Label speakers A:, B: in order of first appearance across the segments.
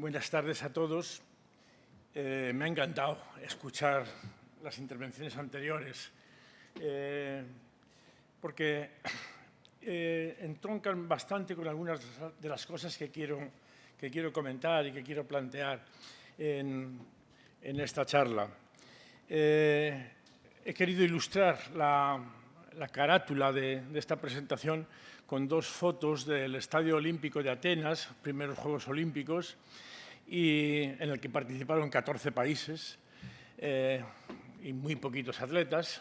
A: Buenas tardes a todos. Me ha encantado escuchar las intervenciones anteriores porque entroncan bastante con algunas de las cosas que quiero comentar y que quiero plantear en esta charla. He querido ilustrar la carátula de esta presentación con dos fotos del Estadio Olímpico de Atenas, primeros Juegos Olímpicos, y en el que participaron 14 países y muy poquitos atletas,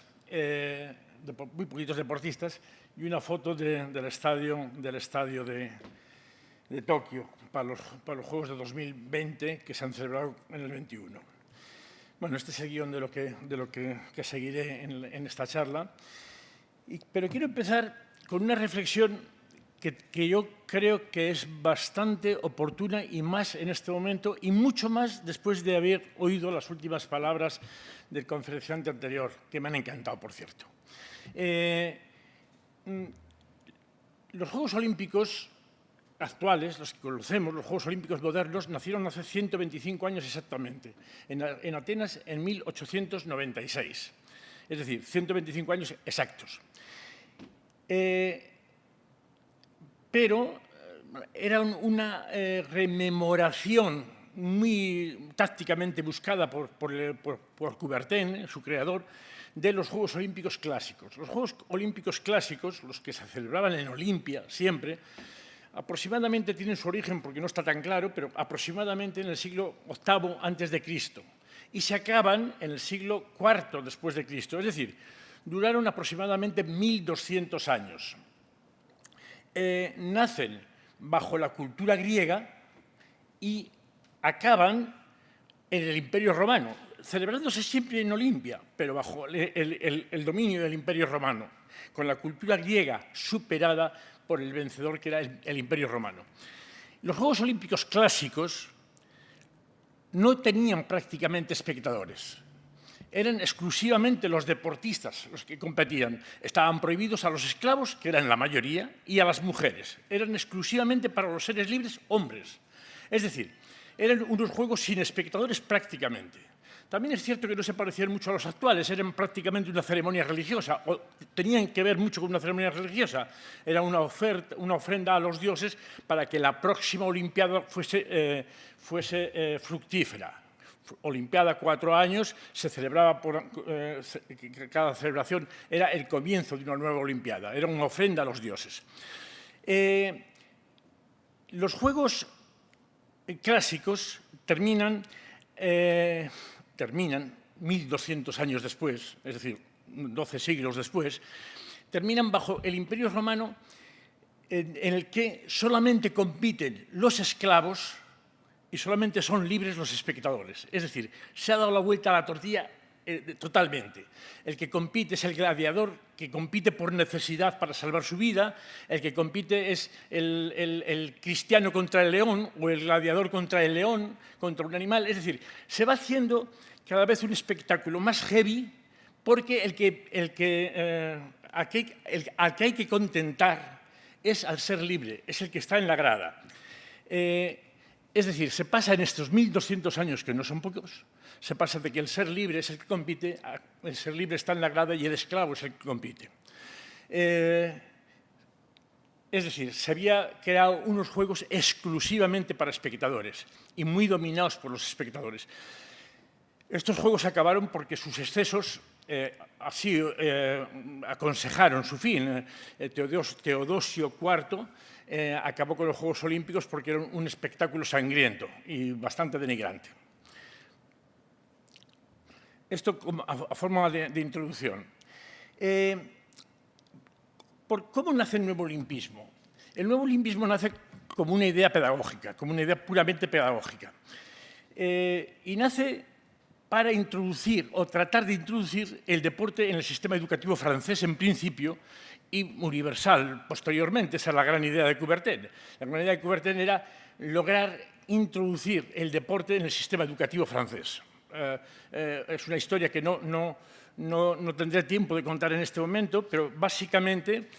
A: muy poquitos deportistas, y una foto del estadio de Tokio para los Juegos de 2020 que se han celebrado en el 21. Bueno, este es el guión de lo que seguiré en esta charla, pero quiero empezar con una reflexión que yo creo que es bastante oportuna y más en este momento y mucho más después de haber oído las últimas palabras del conferenciante anterior, que me han encantado, por cierto. Los Juegos Olímpicos actuales, los que conocemos, los Juegos Olímpicos modernos, nacieron hace 125 años exactamente, en Atenas en 1896, es decir, 125 años exactos. Pero era una rememoración muy tácticamente buscada por Coubertin, su creador, de los Juegos Olímpicos clásicos. Los Juegos Olímpicos clásicos, los que se celebraban en Olimpia siempre, aproximadamente tienen su origen, porque no está tan claro, pero aproximadamente en el siglo VIII a.C. y se acaban en el siglo IV después de Cristo, es decir, duraron aproximadamente 1200 años. Nacen bajo la cultura griega y acaban en el Imperio Romano, celebrándose siempre en Olimpia, pero bajo el dominio del Imperio Romano, con la cultura griega superada por el vencedor que era el Imperio Romano. Los Juegos Olímpicos clásicos no tenían prácticamente espectadores. Eran exclusivamente los deportistas los que competían. Estaban prohibidos a los esclavos, que eran la mayoría, y a las mujeres. Eran exclusivamente para los seres libres hombres. Es decir, eran unos juegos sin espectadores prácticamente. También es cierto que no se parecían mucho a los actuales, eran prácticamente una ceremonia religiosa, o tenían que ver mucho con una ceremonia religiosa. Era una ofrenda a los dioses para que la próxima Olimpiada fuese fructífera. Olimpiada 4 años, se celebraba cada celebración era el comienzo de una nueva Olimpiada, era una ofrenda a los dioses. Los Juegos clásicos terminan 1200 años después, es decir, 12 siglos después, terminan bajo el Imperio Romano en el que solamente compiten los esclavos y solamente son libres los espectadores. Es decir, se ha dado la vuelta a la tortilla totalmente. El que compite es el gladiador, que compite por necesidad para salvar su vida, el que compite es el cristiano contra el león o el gladiador contra el león, contra un animal. Es decir, se va haciendo cada vez un espectáculo más heavy porque al que hay que contentar es al ser libre, es el que está en la grada. Es decir, se pasa en estos 1200 años, que no son pocos, se pasa de que el ser libre es el que compite, el ser libre está en la grada y el esclavo es el que compite. Es decir, se había creado unos juegos exclusivamente para espectadores y muy dominados por los espectadores. Estos juegos acabaron porque sus excesos así aconsejaron su fin. Teodosio IV acabó con los Juegos Olímpicos porque era un espectáculo sangriento y bastante denigrante. Esto a forma de introducción. ¿Cómo nace el nuevo olimpismo? El nuevo olimpismo nace como una idea pedagógica, como una idea puramente pedagógica. Y nace para introducir o tratar de introducir el deporte en el sistema educativo francés en principio y universal posteriormente. Esa es la gran idea de Coubertin. La gran idea de Coubertin era lograr introducir el deporte en el sistema educativo francés. Es una historia que no tendré tiempo de contar en este momento, pero básicamente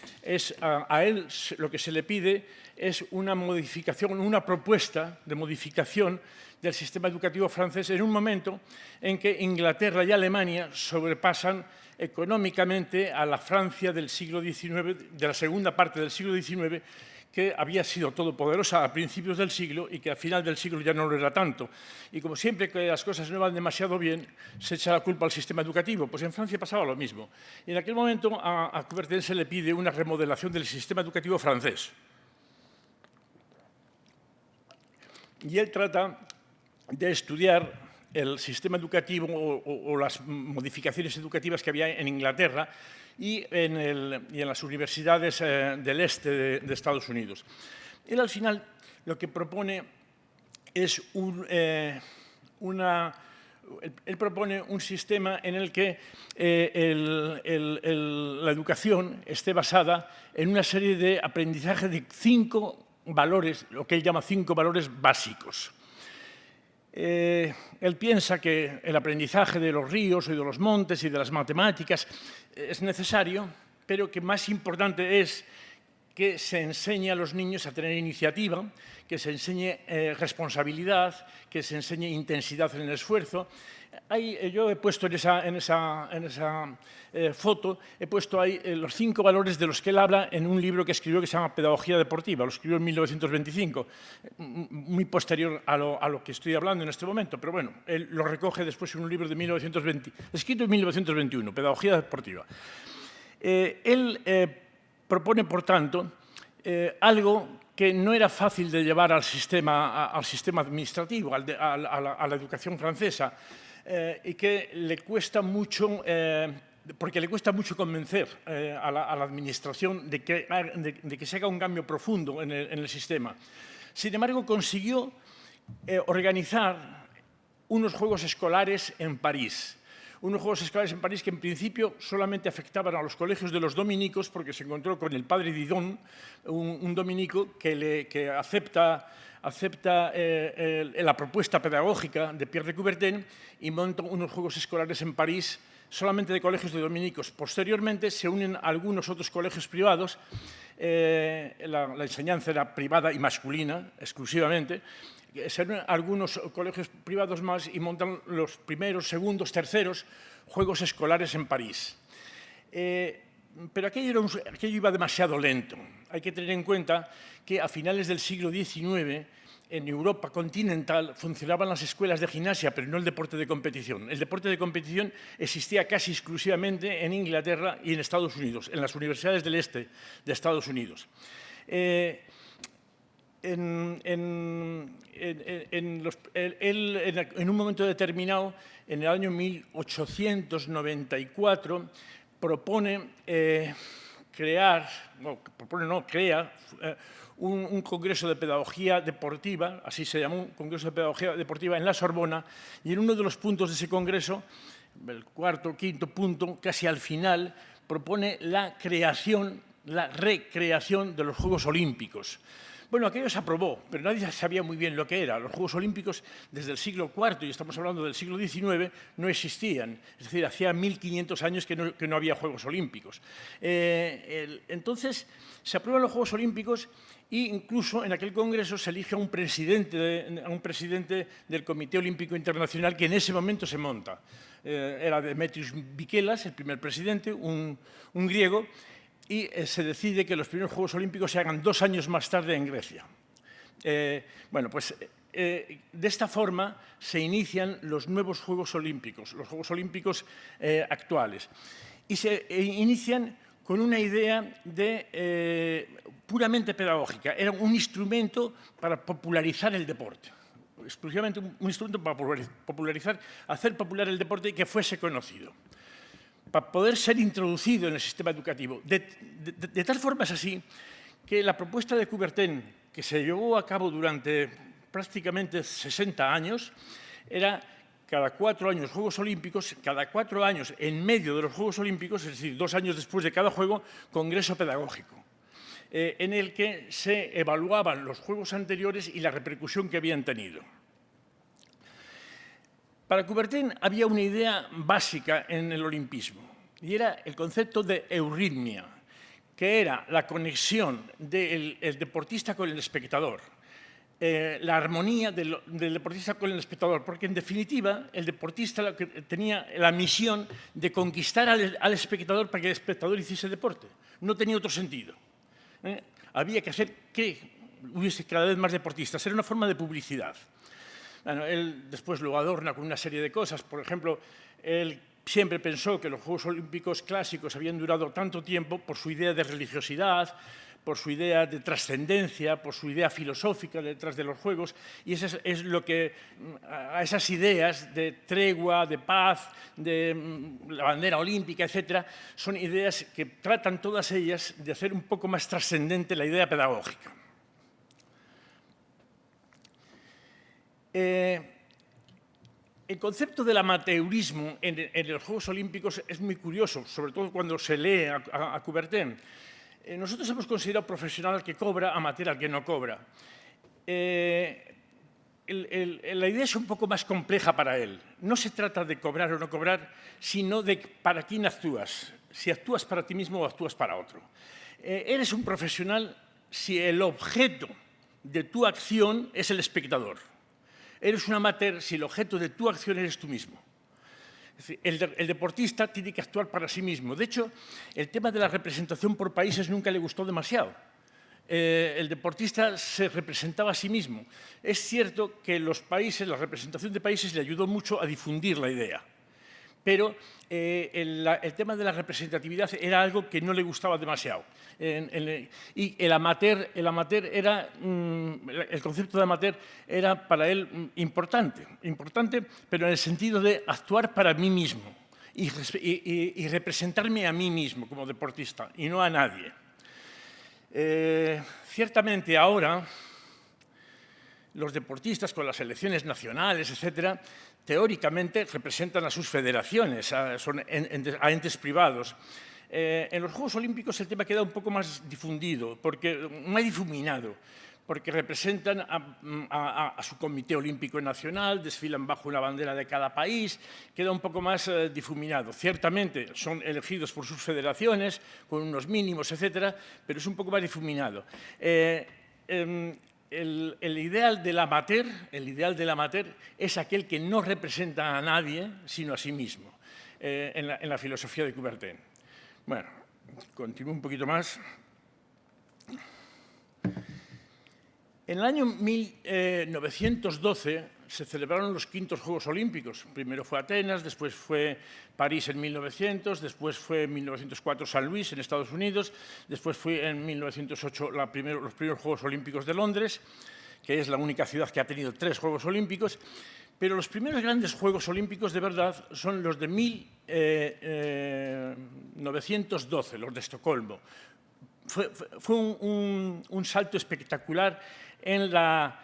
A: a él lo que se le pide es una modificación, una propuesta de modificación del sistema educativo francés en un momento en que Inglaterra y Alemania sobrepasan económicamente a la Francia del siglo XIX, de la segunda parte del siglo XIX, que había sido todopoderosa a principios del siglo y que al final del siglo ya no lo era tanto. Y como siempre que las cosas no van demasiado bien, se echa la culpa al sistema educativo. Pues en Francia pasaba lo mismo. Y en aquel momento a Coubertin se le pide una remodelación del sistema educativo francés. Y él trata de estudiar el sistema educativo o las modificaciones educativas que había en Inglaterra y en las universidades del este de Estados Unidos. Él al final lo que propone es él propone un sistema en el que la educación esté basada en una serie de aprendizaje de 5 valores, lo que él llama 5 valores básicos. Él piensa que el aprendizaje de los ríos y de los montes y de las matemáticas es necesario, pero que más importante es que se enseñe a los niños a tener iniciativa, que se enseñe responsabilidad, que se enseñe intensidad en el esfuerzo. Yo he puesto en esa foto, he puesto ahí los 5 valores de los que él habla en un libro que escribió que se llama Pedagogía Deportiva, lo escribió en 1925, muy posterior a lo que estoy hablando en este momento, pero bueno, él lo recoge después en un libro de 1920, escrito en 1921, Pedagogía Deportiva. Él propone, por tanto, algo que no era fácil de llevar al sistema administrativo, a la educación francesa, y que le cuesta mucho, porque le cuesta mucho convencer a la administración de que se haga un cambio profundo en el sistema. Sin embargo, consiguió organizar unos Juegos Escolares en París. Unos Juegos Escolares en París que en principio solamente afectaban a los colegios de los dominicos, porque se encontró con el padre Didon, un dominico que acepta la propuesta pedagógica de Pierre de Coubertin y monta unos Juegos Escolares en París solamente de colegios de dominicos. Posteriormente se unen algunos otros colegios privados, la enseñanza era privada y masculina exclusivamente, se unen algunos colegios privados más y montan los primeros, segundos, terceros Juegos Escolares en París. Pero aquello iba demasiado lento. Hay que tener en cuenta que a finales del siglo XIX, en Europa continental, funcionaban las escuelas de gimnasia, pero no el deporte de competición. El deporte de competición existía casi exclusivamente en Inglaterra y en Estados Unidos, en las universidades del este de Estados Unidos. En un momento determinado, en el año 1894, crea un congreso de pedagogía deportiva, así se llamó, un congreso de pedagogía deportiva en la Sorbona, y en uno de los puntos de ese congreso, el cuarto o quinto punto, casi al final, propone la recreación de los Juegos Olímpicos. Bueno, aquello se aprobó, pero nadie sabía muy bien lo que era. Los Juegos Olímpicos, desde el siglo IV, y estamos hablando del siglo XIX, no existían. Es decir, hacía 1500 años que no había Juegos Olímpicos. Entonces, se aprueban los Juegos Olímpicos e incluso en aquel congreso se elige a un presidente del Comité Olímpico Internacional que en ese momento se monta. Era Demetrios Vikelas, el primer presidente, un griego, y se decide que los primeros Juegos Olímpicos se hagan 2 años más tarde en Grecia. Bueno, pues de esta forma se inician los nuevos Juegos Olímpicos, los Juegos Olímpicos actuales. Y se inician con una idea puramente pedagógica. Era un instrumento para popularizar el deporte, exclusivamente un instrumento para popularizar, hacer popular el deporte y que fuese conocido, para poder ser introducido en el sistema educativo. De tal forma es así que la propuesta de Coubertin, que se llevó a cabo durante prácticamente 60 años, era cada 4 años Juegos Olímpicos, cada 4 años en medio de los Juegos Olímpicos, es decir, 2 años después de cada juego, congreso pedagógico, en el que se evaluaban los juegos anteriores y la repercusión que habían tenido. Para Coubertin había una idea básica en el olimpismo, y era el concepto de euritmia, que era la conexión del deportista con el espectador, la armonía del deportista con el espectador, porque en definitiva el deportista tenía la misión de conquistar al espectador para que el espectador hiciese deporte. No tenía otro sentido. Había que hacer que hubiese cada vez más deportistas. Era una forma de publicidad. Bueno, él después lo adorna con una serie de cosas. Por ejemplo, él siempre pensó que los Juegos Olímpicos clásicos habían durado tanto tiempo por su idea de religiosidad, por su idea de trascendencia, por su idea filosófica detrás de los Juegos, y eso es lo que, a esas ideas de tregua, de paz, de la bandera olímpica, etcétera, son ideas que tratan todas ellas de hacer un poco más trascendente la idea pedagógica. El concepto del amateurismo en los Juegos Olímpicos es muy curioso, sobre todo cuando se lee a Coubertin. Nosotros hemos considerado profesional al que cobra, amateur al que no cobra. La idea es un poco más compleja para él. No se trata de cobrar o no cobrar, sino de para quién actúas. Si actúas para ti mismo o actúas para otro. Eres un profesional si el objeto de tu acción es el espectador. Eres un amateur si el objeto de tu acción eres tú mismo. Es decir, el deportista tiene que actuar para sí mismo. De hecho, el tema de la representación por países nunca le gustó demasiado. El deportista se representaba a sí mismo. Es cierto que los países, la representación de países le ayudó mucho a difundir la idea. Pero el tema de la representatividad era algo que no le gustaba demasiado. Y el concepto de amateur era para él importante, pero en el sentido de actuar para mí mismo y representarme a mí mismo como deportista y no a nadie. Ciertamente ahora los deportistas con las selecciones nacionales, etcétera, teóricamente representan a sus federaciones, a entes privados. En los Juegos Olímpicos el tema queda un poco más difundido, más difuminado, porque representan a su Comité Olímpico Nacional, desfilan bajo una bandera de cada país, queda un poco más difuminado. Ciertamente son elegidos por sus federaciones, con unos mínimos, etcétera, pero es un poco más difuminado. El ideal del amateur es aquel que no representa a nadie, sino a sí mismo, en la filosofía de Coubertin. Bueno, continúo un poquito más. En el año 1912 se celebraron los quintos Juegos Olímpicos. Primero fue Atenas, después fue París en 1900, después fue en 1904 San Luis en Estados Unidos, después fue en 1908 los primeros Juegos Olímpicos de Londres, que es la única ciudad que ha tenido 3 Juegos Olímpicos. Pero los primeros grandes Juegos Olímpicos de verdad son los de 1912, los de Estocolmo. Fue un salto espectacular en la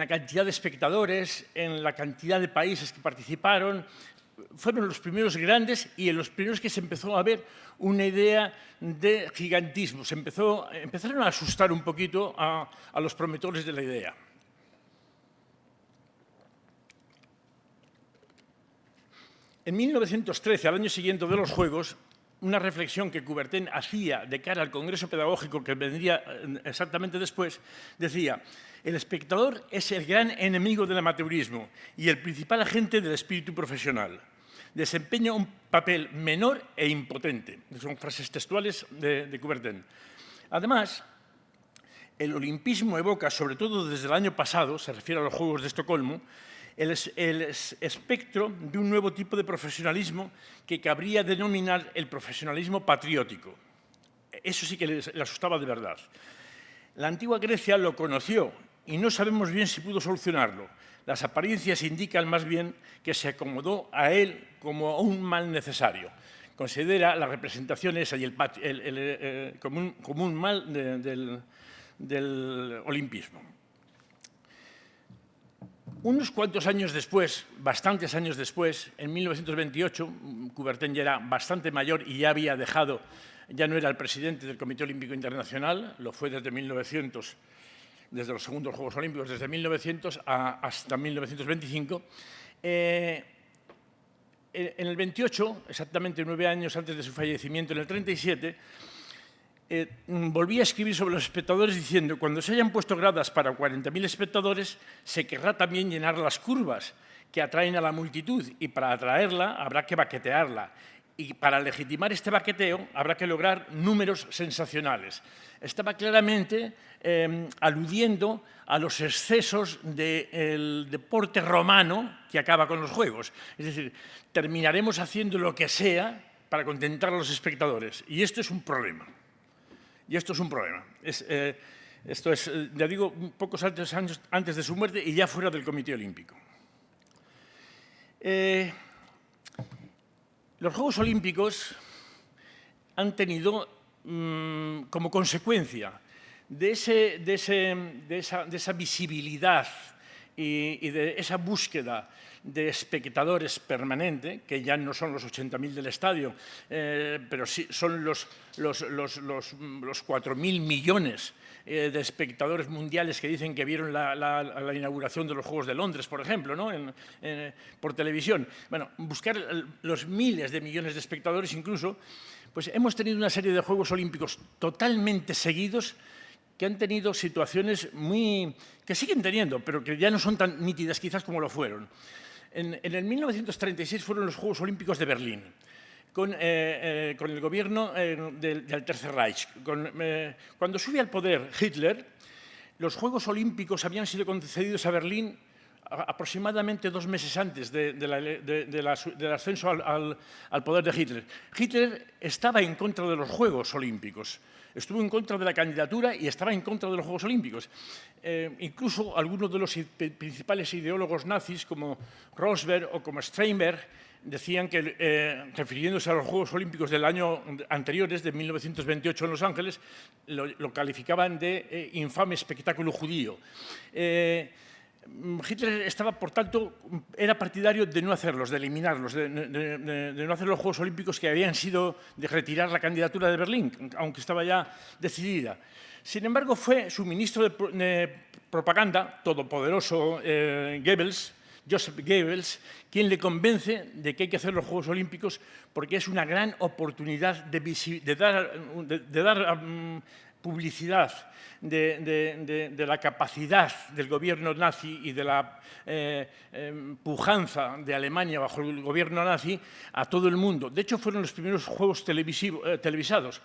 A: cantidad de espectadores, en la cantidad de países que participaron. Fueron los primeros grandes y en los primeros que se empezó a ver una idea de gigantismo. Empezaron a asustar un poquito a los promotores de la idea. En 1913, al año siguiente de los Juegos, una reflexión que Coubertin hacía de cara al Congreso Pedagógico que vendría exactamente después, decía: el espectador es el gran enemigo del amateurismo y el principal agente del espíritu profesional. Desempeña un papel menor e impotente. Son frases textuales de Coubertin. Además, el olimpismo evoca, sobre todo desde el año pasado, se refiere a los Juegos de Estocolmo, el espectro de un nuevo tipo de profesionalismo que cabría denominar el profesionalismo patriótico. Eso sí que le asustaba de verdad. La antigua Grecia lo conoció y no sabemos bien si pudo solucionarlo. Las apariencias indican más bien que se acomodó a él como a un mal necesario. Considera la representación esa y como un mal del olimpismo. Unos cuantos años después, bastantes años después, en 1928, Coubertin ya era bastante mayor y ya había dejado, ya no era el presidente del Comité Olímpico Internacional, lo fue desde 1900, desde los segundos Juegos Olímpicos, desde 1900 hasta 1925. en el 28, exactamente 9 años antes de su fallecimiento, en el 37, volví a escribir sobre los espectadores diciendo: cuando se hayan puesto gradas para 40.000 espectadores, se querrá también llenar las curvas que atraen a la multitud, y para atraerla habrá que baquetearla. Y para legitimar este baqueteo habrá que lograr números sensacionales. Estaba claramente aludiendo a los excesos del deporte romano que acaba con los juegos. Es decir, terminaremos haciendo lo que sea para contentar a los espectadores. Y esto es un problema. Esto es, ya digo, pocos años antes de su muerte y ya fuera del Comité Olímpico. Los Juegos Olímpicos han tenido como consecuencia de esa visibilidad y de esa búsqueda de espectadores permanente, que ya no son los 80.000 del estadio, pero sí son los 4.000 millones de espectadores mundiales que dicen que vieron la inauguración de los Juegos de Londres, por ejemplo, ¿no? Por televisión. Bueno, buscar los miles de millones de espectadores incluso, pues hemos tenido una serie de Juegos Olímpicos totalmente seguidos que han tenido situaciones que siguen teniendo, pero que ya no son tan nítidas quizás como lo fueron. En el 1936 fueron los Juegos Olímpicos de Berlín, con el gobierno del Tercer Reich. Cuando sube al poder Hitler, los Juegos Olímpicos habían sido concedidos a Berlín aproximadamente 2 meses antes del ascenso al poder de Hitler. Hitler estaba en contra de los Juegos Olímpicos. Estuvo en contra de la candidatura y estaba en contra de los Juegos Olímpicos. Incluso algunos de los principales ideólogos nazis, como Rosberg o como Steinberg, decían que, refiriéndose a los Juegos Olímpicos del año anteriores, de 1928 en Los Ángeles, lo calificaban de infame espectáculo judío. Hitler estaba, por tanto, era partidario de no hacerlos, de eliminarlos, de no hacer los Juegos Olímpicos, que habían sido de retirar la candidatura de Berlín, aunque estaba ya decidida. Sin embargo, fue su ministro de propaganda, todopoderoso Joseph Goebbels, quien le convence de que hay que hacer los Juegos Olímpicos porque es una gran oportunidad de dar publicidad de la capacidad del gobierno nazi y de la pujanza de Alemania bajo el gobierno nazi a todo el mundo. De hecho, fueron los primeros juegos televisados,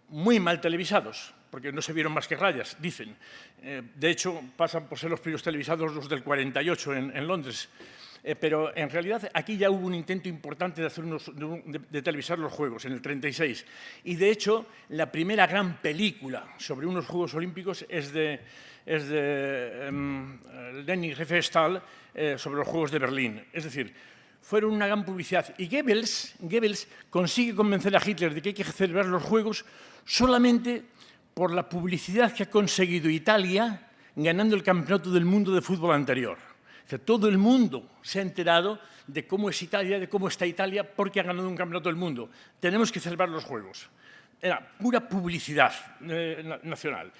A: muy mal televisados, porque no se vieron más que rayas, dicen. De hecho, pasan por ser los primeros televisados los del 48 en Londres. Pero en realidad aquí ya hubo un intento importante de televisar los Juegos, en el 36. Y de hecho, la primera gran película sobre unos Juegos Olímpicos es de Leni Riefenstahl sobre los Juegos de Berlín. Es decir, fueron una gran publicidad. Y Goebbels consigue convencer a Hitler de que hay que celebrar los Juegos solamente por la publicidad que ha conseguido Italia ganando el Campeonato del Mundo de fútbol anterior. O sea, todo el mundo se ha enterado de cómo es Italia, de cómo está Italia, porque ha ganado un campeonato del mundo. Tenemos que celebrar los Juegos. Era pura publicidad nacional.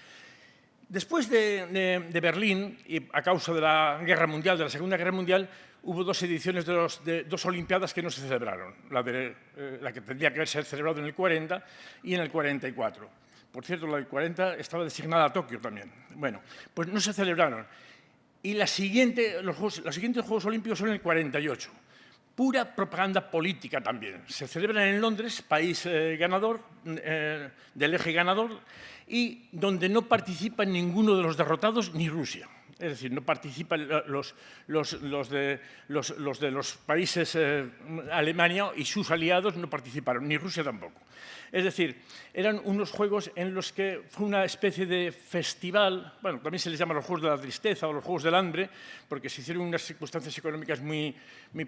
A: Después de Berlín, y a causa de la Guerra Mundial, de la Segunda Guerra Mundial, hubo 2 ediciones de 2 Olimpiadas que no se celebraron. La que tendría que haberse celebrado en el 40 y en el 44. Por cierto, la del 40 estaba designada a Tokio también. Bueno, pues no se celebraron. Y los siguientes Juegos Olímpicos son en el 48. Pura propaganda política también. Se celebran en Londres, país ganador, del eje ganador, y donde no participan ninguno de los derrotados ni Rusia. Es decir, no participan los de los países Alemania y sus aliados no participaron, ni Rusia tampoco. Es decir, eran unos juegos en los que fue una especie de festival, bueno, también se les llama los Juegos de la Tristeza o los Juegos del Hambre, porque se hicieron unas circunstancias económicas muy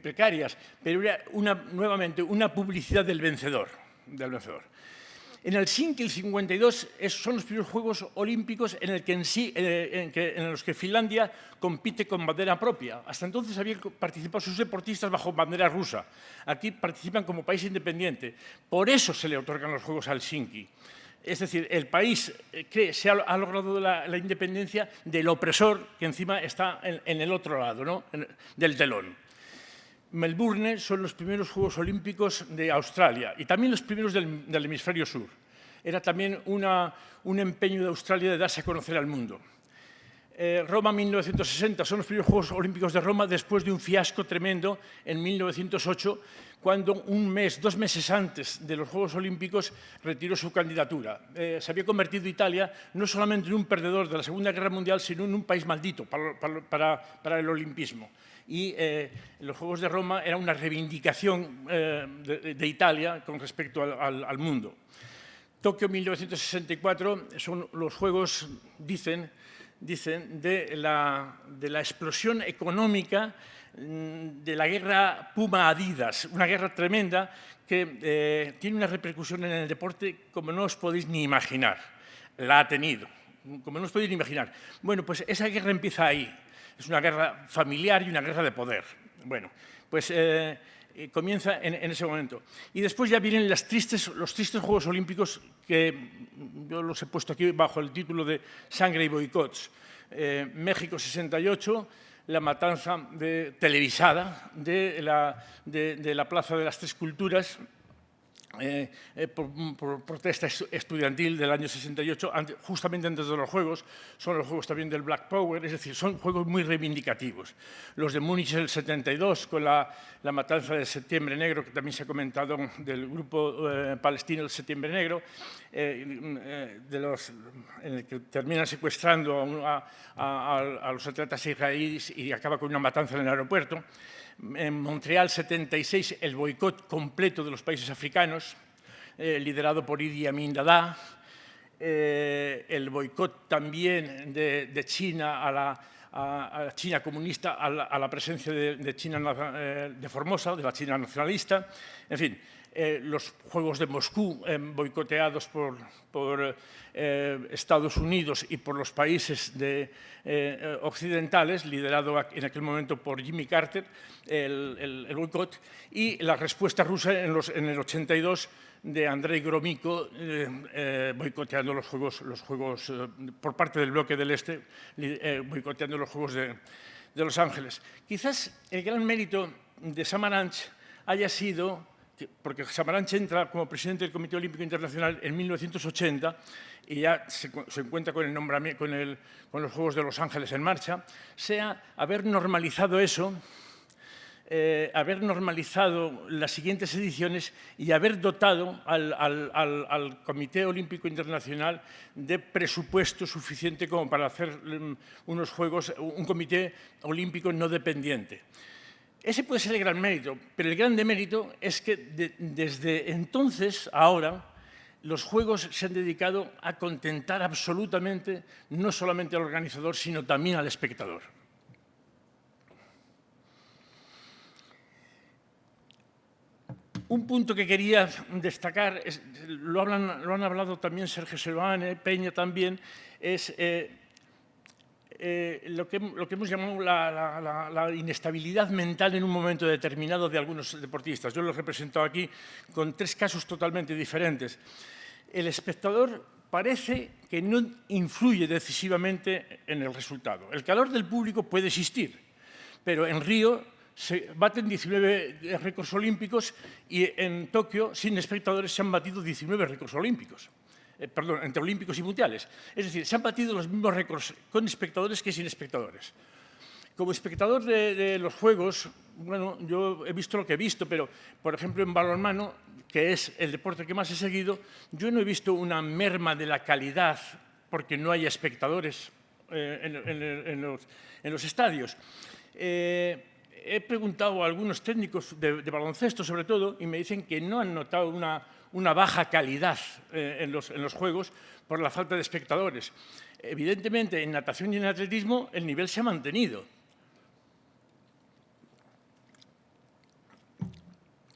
A: precarias, pero era nuevamente una publicidad del vencedor. En Helsinki, el 52, son los primeros Juegos Olímpicos en los que Finlandia compite con bandera propia. Hasta entonces habían participado sus deportistas bajo bandera rusa. Aquí participan como país independiente. Por eso se le otorgan los Juegos a Helsinki. Es decir, el país que ha logrado la independencia del opresor que encima está en el otro lado, ¿no? Del telón. Melbourne son los primeros Juegos Olímpicos de Australia y también los primeros del hemisferio sur. Era también un empeño de Australia de darse a conocer al mundo. Roma 1960 son los primeros Juegos Olímpicos de Roma después de un fiasco tremendo en 1908, cuando 2 meses antes de los Juegos Olímpicos retiró su candidatura. Se había convertido Italia no solamente en un perdedor de la Segunda Guerra Mundial, sino en un país maldito para el olimpismo. Y los Juegos de Roma era una reivindicación de Italia con respecto al mundo. Tokio 1964 son los Juegos, dicen, de la explosión económica de la guerra Puma-Adidas, una guerra tremenda que tiene una repercusión en el deporte como no os podéis ni imaginar. La ha tenido, como no os podéis ni imaginar. Bueno, pues esa guerra empieza ahí. Es una guerra familiar y una guerra de poder. Bueno, pues comienza en ese momento. Y después ya vienen los tristes Juegos Olímpicos, que yo los he puesto aquí bajo el título de Sangre y boicots. México 68, la matanza televisada de la Plaza de las Tres Culturas, por protesta estudiantil del año 68, justamente antes de los Juegos. Son los Juegos también del Black Power, es decir, son juegos muy reivindicativos. Los de Múnich del 72, con la matanza del Septiembre Negro, que también se ha comentado, del grupo palestino del Septiembre Negro, en el que terminan secuestrando a los atletas israelíes y acaba con una matanza en el aeropuerto. En Montreal 76, el boicot completo de los países africanos, liderado por Idi Amin Dada. El boicot también de China a la China comunista, a la presencia de China de Formosa, de la China nacionalista. En fin, los Juegos de Moscú, boicoteados por Estados Unidos y por los países occidentales, liderado en aquel momento por Jimmy Carter, el boicot, y la respuesta rusa en el 82 de Andrei Gromyko, boicoteando los juegos por parte del bloque del Este, boicoteando los Juegos de Los Ángeles. Quizás el gran mérito de Samaranch haya sido, porque Samaranch entra como presidente del Comité Olímpico Internacional en 1980 y ya se encuentra con los Juegos de Los Ángeles en marcha, sea haber normalizado eso, haber normalizado las siguientes ediciones y haber dotado al Comité Olímpico Internacional de presupuesto suficiente como para hacer unos Juegos, un comité olímpico no dependiente. Ese puede ser el gran mérito, pero el gran demérito es que desde entonces a ahora los Juegos se han dedicado a contentar absolutamente no solamente al organizador, sino también al espectador. Un punto que quería destacar, lo han hablado también Sergio Seoane, Peña también, es lo que hemos llamado la inestabilidad mental en un momento determinado de algunos deportistas. Yo lo he representado aquí con 3 casos totalmente diferentes. El espectador parece que no influye decisivamente en el resultado. El calor del público puede existir, pero en Río se baten 19 récords olímpicos y en Tokio, sin espectadores, se han batido 19 récords olímpicos. Perdón, entre olímpicos y mundiales. Es decir, se han batido los mismos récords con espectadores que sin espectadores. Como espectador de los Juegos, bueno, yo he visto lo que he visto, pero, por ejemplo, en balonmano, que es el deporte que más he seguido, yo no he visto una merma de la calidad porque no haya espectadores en los estadios. He preguntado a algunos técnicos de baloncesto, sobre todo, y me dicen que no han notado una baja calidad en los Juegos por la falta de espectadores. Evidentemente, en natación y en atletismo el nivel se ha mantenido.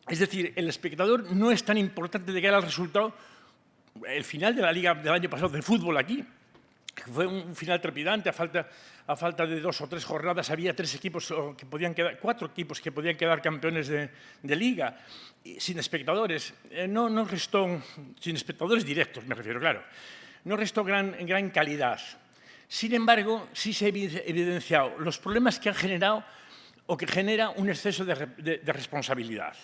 A: Es decir, el espectador no es tan importante de cara al resultado. El final de la Liga del año pasado de fútbol aquí, que fue un final trepidante, a falta de 2 o 3 jornadas había 4 equipos que podían quedar campeones de Liga, sin espectadores. No restó, sin espectadores directos, me refiero, claro, no restó gran calidad. Sin embargo, sí se ha evidenciado los problemas que han generado o que genera un exceso de responsabilidad.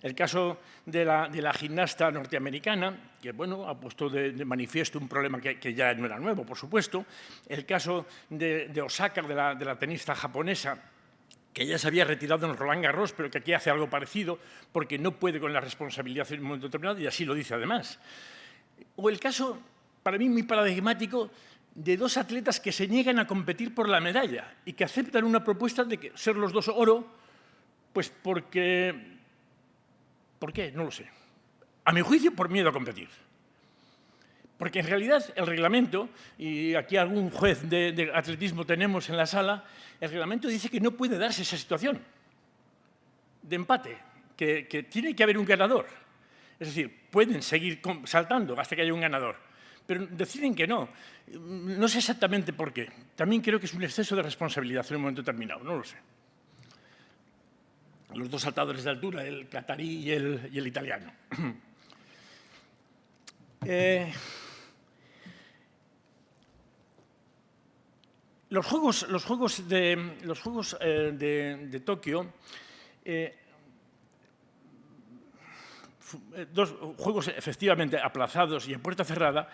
A: El caso de la gimnasta norteamericana, que bueno, ha puesto de manifiesto un problema que ya no era nuevo, por supuesto. El caso de Osaka, de la tenista japonesa, que ya se había retirado en Roland Garros, pero que aquí hace algo parecido, porque no puede con la responsabilidad en un momento determinado, y así lo dice además. O el caso, para mí muy paradigmático, de dos atletas que se niegan a competir por la medalla y que aceptan una propuesta de ser los dos oro, pues porque... ¿Por qué? No lo sé. A mi juicio, por miedo a competir. Porque en realidad el reglamento, y aquí algún juez de atletismo tenemos en la sala, el reglamento dice que no puede darse esa situación de empate, que tiene que haber un ganador. Es decir, pueden seguir saltando hasta que haya un ganador, pero deciden que no. No sé exactamente por qué. También creo que es un exceso de responsabilidad en un momento determinado, no lo sé. Los dos saltadores de altura, el catarí y el italiano. Los Juegos de Tokio, dos juegos efectivamente aplazados y a puerta cerrada,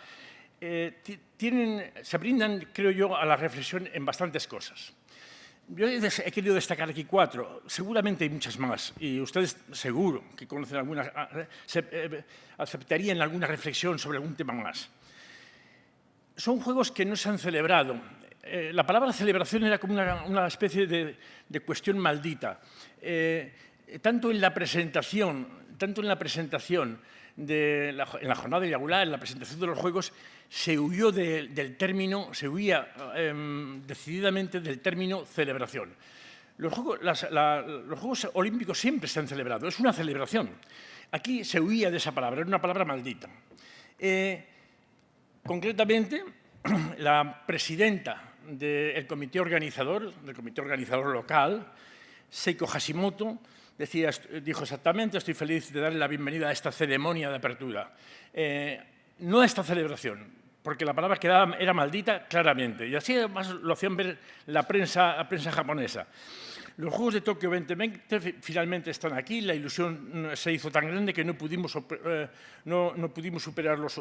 A: se brindan, creo yo, a la reflexión en bastantes cosas. Yo he querido destacar aquí 4, seguramente hay muchas más, y ustedes seguro que conocen algunas, aceptarían alguna reflexión sobre algún tema más. Son juegos que no se han celebrado. La palabra celebración era como una especie de cuestión maldita. Tanto en la presentación en la jornada inaugural, en la presentación de los Juegos, se huyó se huía decididamente del término celebración. Los Juegos Olímpicos siempre se han celebrado, es una celebración. Aquí se huía de esa palabra, era una palabra maldita. Concretamente, la presidenta del comité organizador local, Seiko Hashimoto, dijo exactamente: estoy feliz de darle la bienvenida a esta ceremonia de apertura. No a esta celebración, porque la palabra que era maldita claramente, y así además lo hacían ver la prensa japonesa. Los Juegos de Tokio 2020 finalmente están aquí, la ilusión se hizo tan grande que pudimos superar los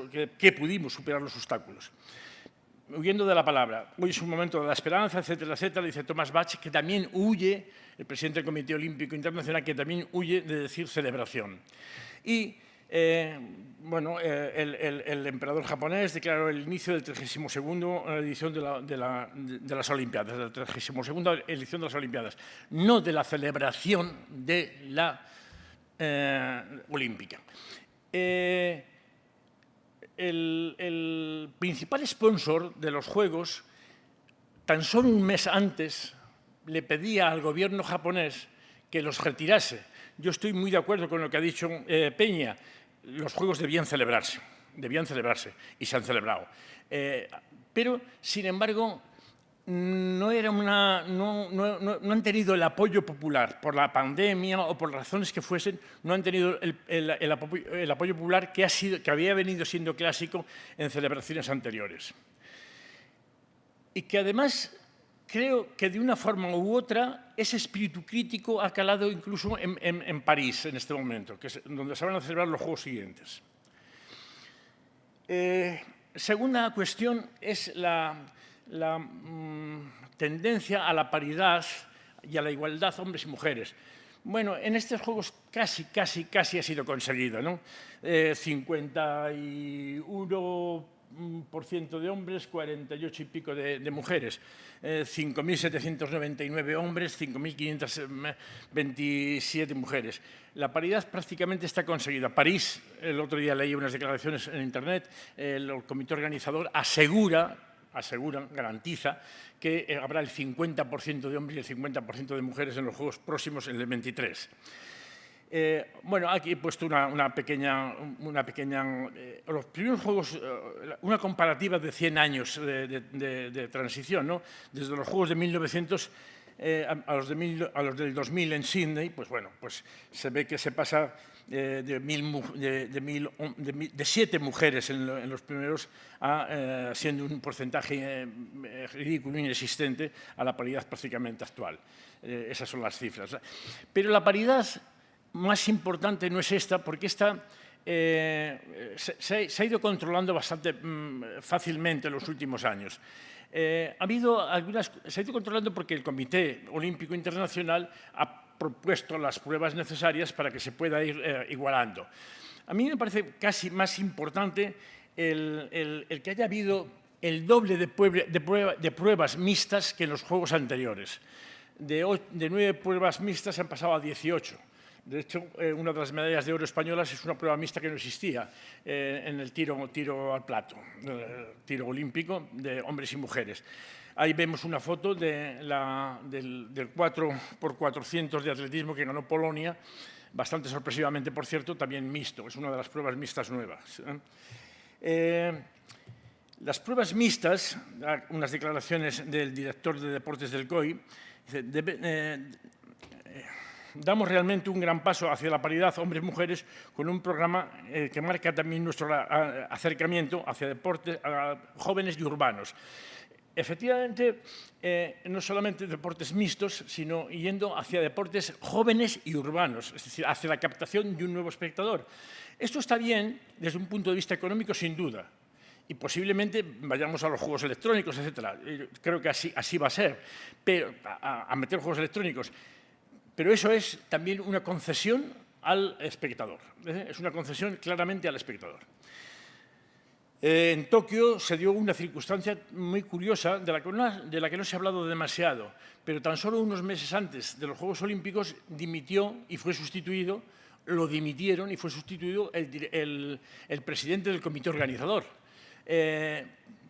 A: obstáculos. Huyendo de la palabra, hoy es un momento de la esperanza, etcétera, etcétera, dice Thomas Bach, que también huye, el presidente del Comité Olímpico Internacional, que también huye de decir celebración. Y, bueno, el emperador japonés declaró el inicio del 32ª edición de las Olimpiadas, de la 32ª edición de las Olimpiadas, no de la celebración de la olímpica. El principal sponsor de los Juegos, tan solo un mes antes, le pedía al gobierno japonés que los retirase. Yo estoy muy de acuerdo con lo que ha dicho Peña. Los Juegos debían celebrarse, y se han celebrado. Pero, sin embargo, no han tenido el apoyo popular por la pandemia o por razones que fuesen, no han tenido el apoyo popular que había venido siendo clásico en celebraciones anteriores. Y que además creo que de una forma u otra ese espíritu crítico ha calado incluso en París en este momento, que es donde se van a celebrar los Juegos siguientes. Segunda cuestión es la tendencia a la paridad y a la igualdad hombres y mujeres. Bueno, en estos Juegos casi ha sido conseguido, ¿no? 51% de hombres, 48 y pico de mujeres, 5.799 hombres, 5.527 mujeres. La paridad prácticamente está conseguida. París, el otro día leí unas declaraciones en Internet, el comité organizador garantiza que habrá el 50% de hombres y el 50% de mujeres en los Juegos próximos, en el 23. Bueno, aquí he puesto una pequeña los primeros Juegos, una comparativa de 100 años de transición, ¿no? Desde los Juegos de 1900, a los del 2000 en Sydney, pues bueno, pues se ve que se pasa de 7 mujeres en los primeros a siendo un porcentaje ridículo, inexistente, a la paridad prácticamente actual. Esas son las cifras. Pero la paridad más importante no es esta, porque esta se ha ido controlando bastante fácilmente en los últimos años. Se ha ido controlando porque el Comité Olímpico Internacional ha propuesto las pruebas necesarias para que se pueda ir igualando. A mí me parece casi más importante el que haya habido el doble de pruebas mixtas que en los Juegos anteriores. De 9 pruebas mixtas han pasado a 18. De hecho, una de las medallas de oro españolas es una prueba mixta que no existía en el tiro al plato, tiro olímpico de hombres y mujeres. Ahí vemos una foto del 4x400 de atletismo que ganó Polonia, bastante sorpresivamente, por cierto, también mixto. Es una de las pruebas mixtas nuevas. Las pruebas mixtas, unas declaraciones del director de deportes del COI, damos realmente un gran paso hacia la paridad hombres-mujeres con un programa que marca también nuestro acercamiento hacia deportes jóvenes y urbanos. Efectivamente, no solamente deportes mixtos, sino yendo hacia deportes jóvenes y urbanos, es decir, hacia la captación de un nuevo espectador. Esto está bien desde un punto de vista económico, sin duda, y posiblemente vayamos a los juegos electrónicos, etc. Creo que así va a ser, pero a meter juegos electrónicos. Pero eso es también una concesión al espectador. Es una concesión claramente al espectador. En Tokio se dio una circunstancia muy curiosa de la que no se ha hablado demasiado, pero tan solo unos meses antes de los Juegos Olímpicos dimitió y fue sustituido, lo dimitieron y fue sustituido el presidente del comité organizador.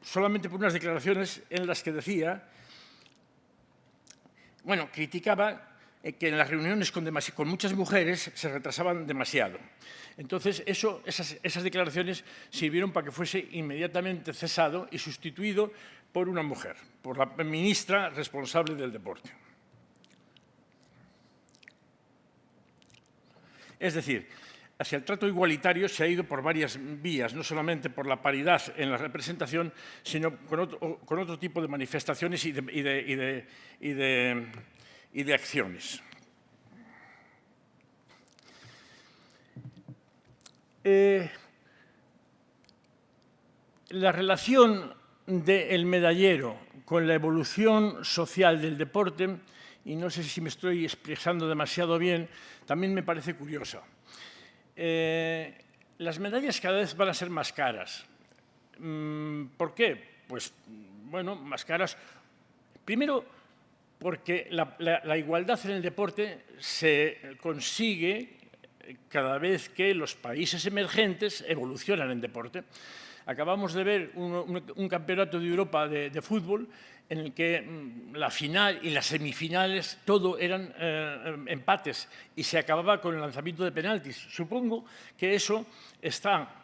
A: Solamente por unas declaraciones en las que decía, bueno, criticaba que en las reuniones con muchas mujeres se retrasaban demasiado. Entonces, esas declaraciones sirvieron para que fuese inmediatamente cesado y sustituido por una mujer, por la ministra responsable del deporte. Es decir, hacia el trato igualitario se ha ido por varias vías, no solamente por la paridad en la representación, sino con otro tipo de manifestaciones y de acciones. La relación del medallero con la evolución social del deporte, y no sé si me estoy expresando demasiado bien, también me parece curiosa. Las medallas cada vez van a ser más caras. ¿Por qué? Pues, bueno, más caras. Primero, porque la igualdad en el deporte se consigue cada vez que los países emergentes evolucionan en deporte. Acabamos de ver un campeonato de Europa de fútbol en el que la final y las semifinales todo eran empates y se acababa con el lanzamiento de penaltis. Supongo que eso está...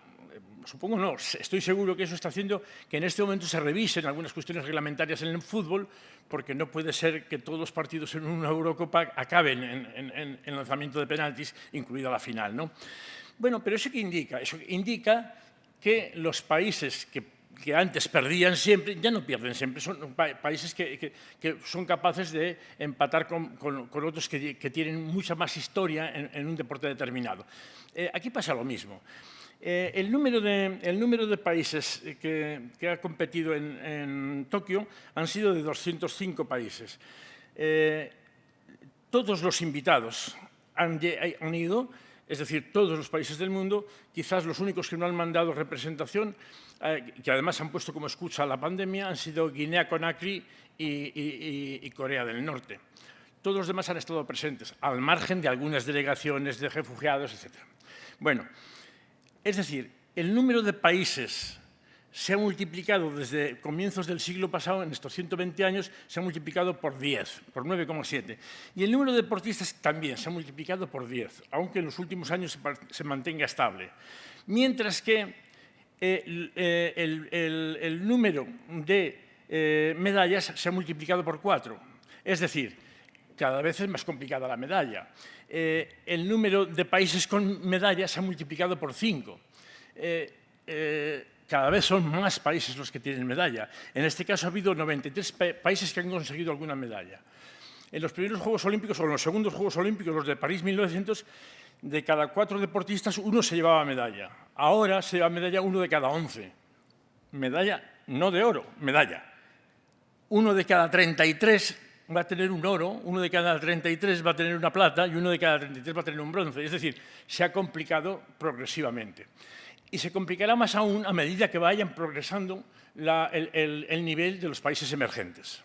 A: Supongo no, estoy seguro que eso está haciendo que en este momento se revisen algunas cuestiones reglamentarias en el fútbol, porque no puede ser que todos los partidos en una Eurocopa acaben en lanzamiento de penaltis, incluida la final, ¿no? Bueno, pero ¿eso qué indica? Eso indica que los países que antes perdían siempre, ya no pierden siempre, son países que son capaces de empatar con otros que tienen mucha más historia en un deporte determinado. Aquí pasa lo mismo. El número de países que ha competido en Tokio han sido de 205 países. Todos los invitados han ido, es decir, todos los países del mundo. Quizás los únicos que no han mandado representación, que además han puesto como excusa a la pandemia, han sido Guinea-Conakry y Corea del Norte. Todos los demás han estado presentes, al margen de algunas delegaciones de refugiados, etc. Bueno, es decir, el número de países se ha multiplicado desde comienzos del siglo pasado, en estos 120 años, se ha multiplicado por 10, por 9,7. Y el número de deportistas también se ha multiplicado por 10, aunque en los últimos años se mantenga estable. Mientras que el número de medallas se ha multiplicado por 4. Es decir, cada vez es más complicada la medalla. El número de países con medalla se ha multiplicado por 5. Cada vez son más países los que tienen medalla. En este caso ha habido 93 países que han conseguido alguna medalla. En los primeros Juegos Olímpicos o en los segundos Juegos Olímpicos, los de París 1900, de cada 4 deportistas, 1 se llevaba medalla. Ahora se lleva medalla 1 de cada 11. Medalla no de oro, medalla. 1 de cada 33 va a tener un oro, 1 de cada 33 va a tener una plata y 1 de cada 33 va a tener un bronce. Es decir, se ha complicado progresivamente. Y se complicará más aún a medida que vayan progresando el nivel de los países emergentes.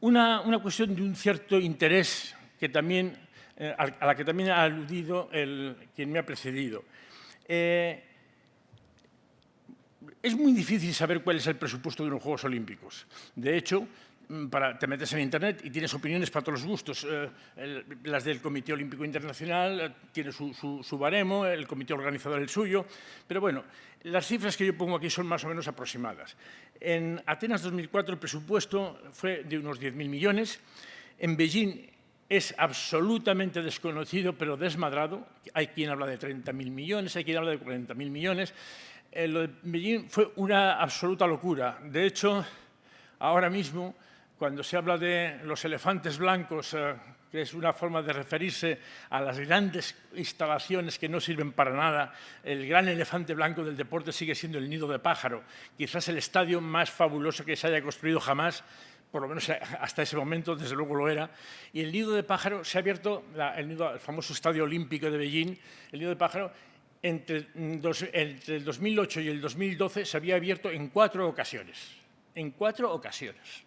A: Una cuestión de un cierto interés que también, a la que también ha aludido quien me ha precedido. Es muy difícil saber cuál es el presupuesto de unos Juegos Olímpicos. De hecho, te metes en Internet y tienes opiniones para todos los gustos. Las del Comité Olímpico Internacional tiene su baremo, el comité organizador el suyo. Pero bueno, las cifras que yo pongo aquí son más o menos aproximadas. En Atenas 2004 el presupuesto fue de unos 10.000 millones. En Beijing es absolutamente desconocido, pero desmadrado. Hay quien habla de 30.000 millones, hay quien habla de 40.000 millones. Lo de Beijing fue una absoluta locura. De hecho, ahora mismo, cuando se habla de los elefantes blancos, que es una forma de referirse a las grandes instalaciones que no sirven para nada, el gran elefante blanco del deporte sigue siendo el Nido de Pájaro, quizás el estadio más fabuloso que se haya construido jamás, por lo menos hasta ese momento, desde luego lo era. Y el Nido de Pájaro se ha abierto, el famoso Estadio Olímpico de Beijing, el Nido de Pájaro, entre el 2008 y el 2012 se había abierto en 4 ocasiones. En 4 ocasiones.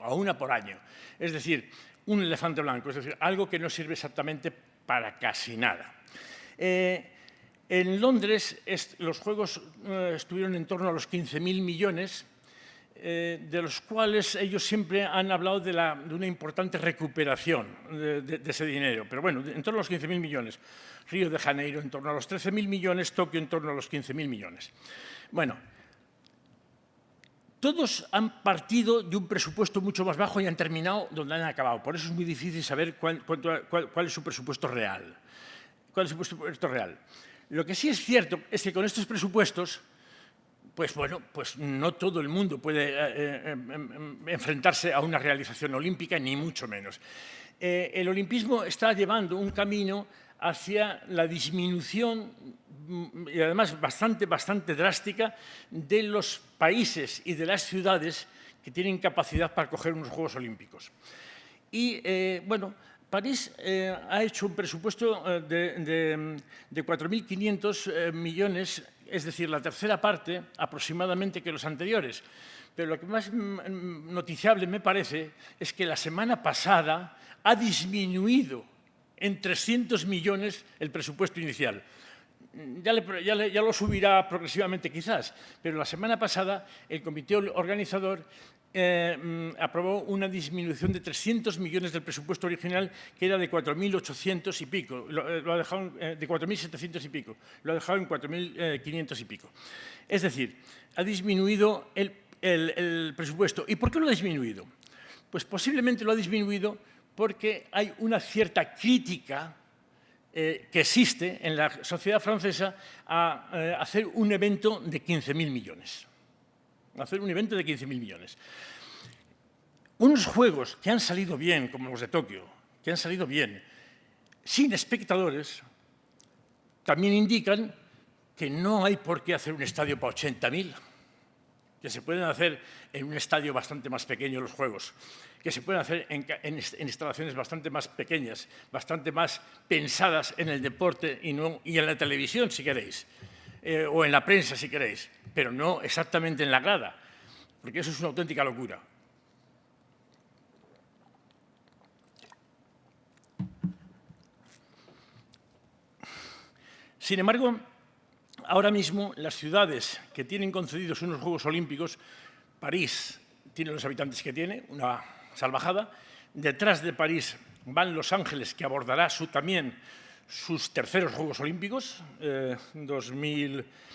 A: A una por año. Es decir, un elefante blanco, es decir, algo que no sirve exactamente para casi nada. En Londres los Juegos estuvieron en torno a los 15.000 millones, de los cuales ellos siempre han hablado de una importante recuperación de ese dinero. Pero bueno, en torno a los 15.000 millones. Río de Janeiro en torno a los 13.000 millones, Tokio en torno a los 15.000 millones. Bueno, todos han partido de un presupuesto mucho más bajo y han terminado donde han acabado. Por eso es muy difícil saber cuál es su presupuesto real. ¿Cuál es su presupuesto real? Lo que sí es cierto es que con estos presupuestos, pues bueno, pues no todo el mundo puede enfrentarse a una realización olímpica, ni mucho menos. El olimpismo está llevando un camino hacia la disminución, y además bastante drástica, de los países y de las ciudades que tienen capacidad para acoger unos Juegos Olímpicos. Y, bueno, París ha hecho un presupuesto de 4.500 millones, es decir, la tercera parte aproximadamente que los anteriores. Pero lo que más noticiable me parece es que la semana pasada ha disminuido en 300 millones el presupuesto inicial. Ya lo subirá progresivamente quizás, pero la semana pasada el comité organizador aprobó una disminución de 300 millones del presupuesto original, que era de 4.800 y pico, lo ha dejado de 4.700 y pico, lo ha dejado en 4.500 y pico. Es decir, ha disminuido el presupuesto. ¿Y por qué lo ha disminuido? Pues posiblemente lo ha disminuido porque hay una cierta crítica que existe en la sociedad francesa a hacer un evento de 15.000 millones. Hacer un evento de 15.000 millones. Unos juegos que han salido bien, como los de Tokio, que han salido bien, sin espectadores, también indican que no hay por qué hacer un estadio para 80.000, que se pueden hacer en un estadio bastante más pequeño los juegos, que se pueden hacer en instalaciones bastante más pequeñas, bastante más pensadas en el deporte y en la televisión, si queréis, o en la prensa, si queréis, pero no exactamente en la grada, porque eso es una auténtica locura. Sin embargo, ahora mismo las ciudades que tienen concedidos unos Juegos Olímpicos, París tiene los habitantes que tiene, una salvajada. Detrás de París van Los Ángeles, que abordará también sus terceros Juegos Olímpicos,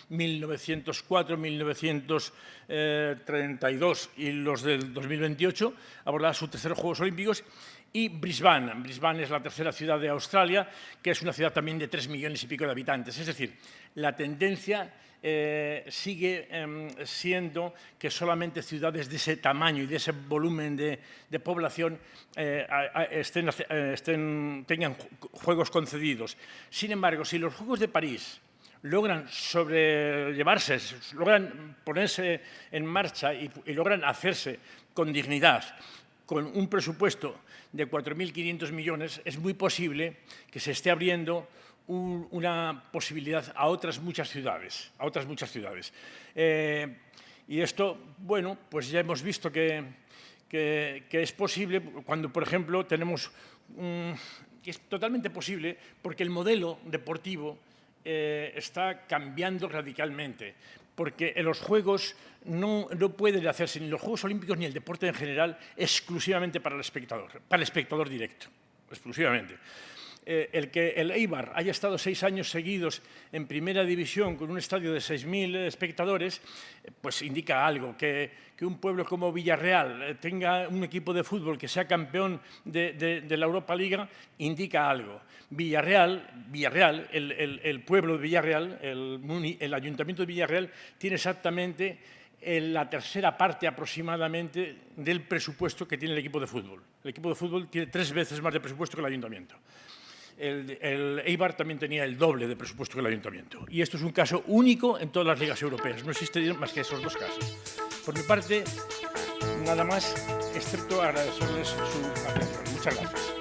A: 1904, 1932 y los del 2028, abordará sus terceros Juegos Olímpicos. Y Brisbane. Brisbane es la tercera ciudad de Australia, que es una ciudad también de 3 millones y pico de habitantes. Es decir, la tendencia sigue siendo que solamente ciudades de ese tamaño y de ese volumen de población tengan juegos concedidos. Sin embargo, si los Juegos de París logran sobrellevarse, logran ponerse en marcha y logran hacerse con dignidad, con un presupuesto de 4.500 millones, es muy posible que se esté abriendo una posibilidad a otras muchas ciudades. Y esto, bueno, pues ya hemos visto que es posible cuando, por ejemplo, tenemos... es totalmente posible porque el modelo deportivo está cambiando radicalmente, porque en los Juegos no pueden hacerse ni los Juegos Olímpicos ni el deporte en general exclusivamente para el espectador directo, exclusivamente. El que el Eibar haya estado 6 años seguidos en primera división con un estadio de 6.000 espectadores, pues indica algo. Que un pueblo como Villarreal tenga un equipo de fútbol que sea campeón de la Europa Liga, indica algo. Villarreal, el pueblo de Villarreal, el ayuntamiento de Villarreal, tiene exactamente la tercera parte aproximadamente del presupuesto que tiene el equipo de fútbol. El equipo de fútbol tiene 3 veces más de presupuesto que el ayuntamiento. El Eibar también tenía el doble de presupuesto que el ayuntamiento. Y esto es un caso único en todas las ligas europeas. No existen más que esos 2 casos. Por mi parte, nada más, excepto agradecerles su atención. Muchas gracias.